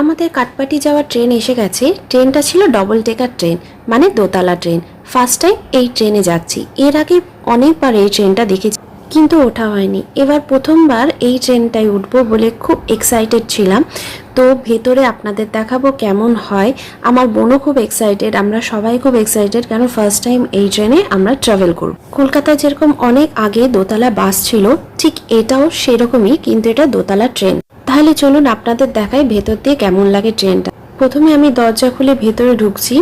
আমাদের কাটপাটি যাওয়ার ট্রেন এসে গেছে। ট্রেনটা ছিল ডবল টেকার ট্রেন, মানে দোতলা ট্রেন। ফার্স্ট টাইম এই ট্রেনে যাচ্ছি। এর আগে অনেকবার এই ট্রেনটা দেখেছি, কিন্তু ওঠা হয়নি। এবার প্রথমবার এই ট্রেনটায় উঠবো বলে খুব এক্সাইটেড ছিলাম। তো ভেতরে আপনাদের দেখাবো কেমন হয়। আমার বোনও খুব এক্সাইটেড, আমরা সবাই খুব এক্সাইটেড, কারণ ফার্স্ট টাইম এই ট্রেনে আমরা ট্রাভেল করব। কলকাতায় যেরকম অনেক আগে দোতলা বাস ছিল, ঠিক এটাও সেরকমই, কিন্তু এটা দোতলা ট্রেন। তাহলে চলুন আপনাদের দেখাই ভেতর দিয়ে কেমন লাগে ট্রেনটা। প্রথমে আমি দরজা খুলে ভেতরে ঢুকছি।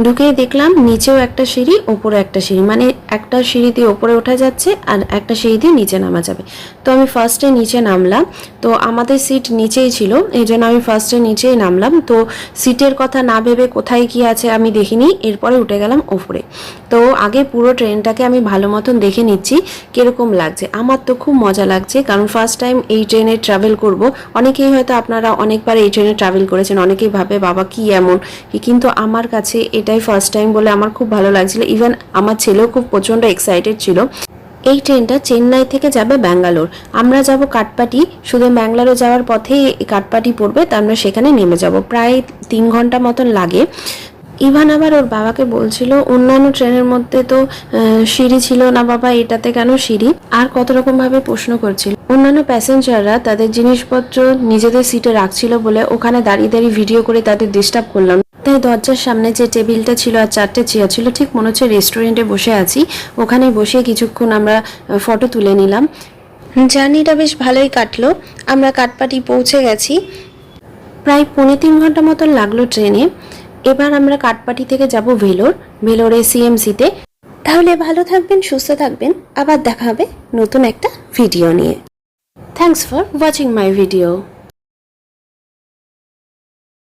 ঢুকেই দেখলাম নিচেও একটা সিঁড়ি, ওপরে একটা সিঁড়ি, মানে একটা সিঁড়ি দিয়ে ওপরে ওঠা যাচ্ছে আর একটা সিঁড়ি দিয়ে নিচে নামা যাবে। তো আমি ফার্স্টে নিচে নামলাম। তো আমাদের সিট নিচেই ছিল, এই জন্য আমি ফার্স্টে নিচেই নামলাম। তো সিটের কথা না ভেবে কোথায় কি আছে আমি দেখিনি, এরপরে উঠে গেলাম ওপরে। তো আগে পুরো ট্রেনটাকে আমি ভালো মতন দেখে নিচ্ছি কিরকম লাগছে। আমার তো খুব মজা লাগছে, কারণ ফার্স্ট টাইম এই ট্রেনে ট্রাভেল করব। অনেকেই হয়তো আপনারা অনেকবার এই ট্রেনে ট্রাভেল করেছেন, অনেকেই ভাবে বাবা কি এমন, কিন্তু আমার কাছে এটাই ফার্স্ট টাইম বলে আমার খুব ভালো লাগছিল। ইভেন আমার ছেলেও খুব প্রচণ্ড এক্সাইটেড ছিল। এই ট্রেনটা চেন্নাই থেকে যাবে ব্যাঙ্গালোর। আমরা যাব কাটপাটি, শুধু ব্যাঙ্গালোরে যাওয়ার পথেই কাটপাটি পড়বে, তা আমরা সেখানে নেমে যাব। প্রায় 3 ঘন্টা মতন লাগে। ইভান আবার ওর বাবাকে বলছিল অন্যান্য ট্রেনের মধ্যে তো সিঁড়ি ছিল না বাবা, এটাতে কেন সিঁড়ি, আর কত রকম ভাবে প্রশ্ন করছিল। অন্যান্য প্যাসেঞ্জাররা তাদের জিনিসপত্র নিজেদের সিটে রাখছিল বলে ওখানে দাঁড়িয়ে দাঁড়িয়ে ভিডিও করে তাদের ডিস্টার্ব করলাম। তাই দরজার সামনে যে টেবিলটা ছিল আর 4টে চেয়ার ছিল, ঠিক মনে হচ্ছে রেস্টুরেন্টে বসে আছি। ওখানে বসে কিছুক্ষণ আমরা ফটো তুলে নিলাম। জার্নিটা বেশ ভালোই কাটলো। আমরা কাটপাটি পৌঁছে গেছি। প্রায় 3.25 ঘন্টা মতন লাগলো ট্রেনে। এবার আমরা কাটপাটি থেকে যাব ভেলোর, ভেলোরে সিএমসিতে। তাহলে ভালো থাকবেন, সুস্থ থাকবেন, আবার দেখা হবে নতুন একটা ভিডিও নিয়ে। Thanks for watching my video.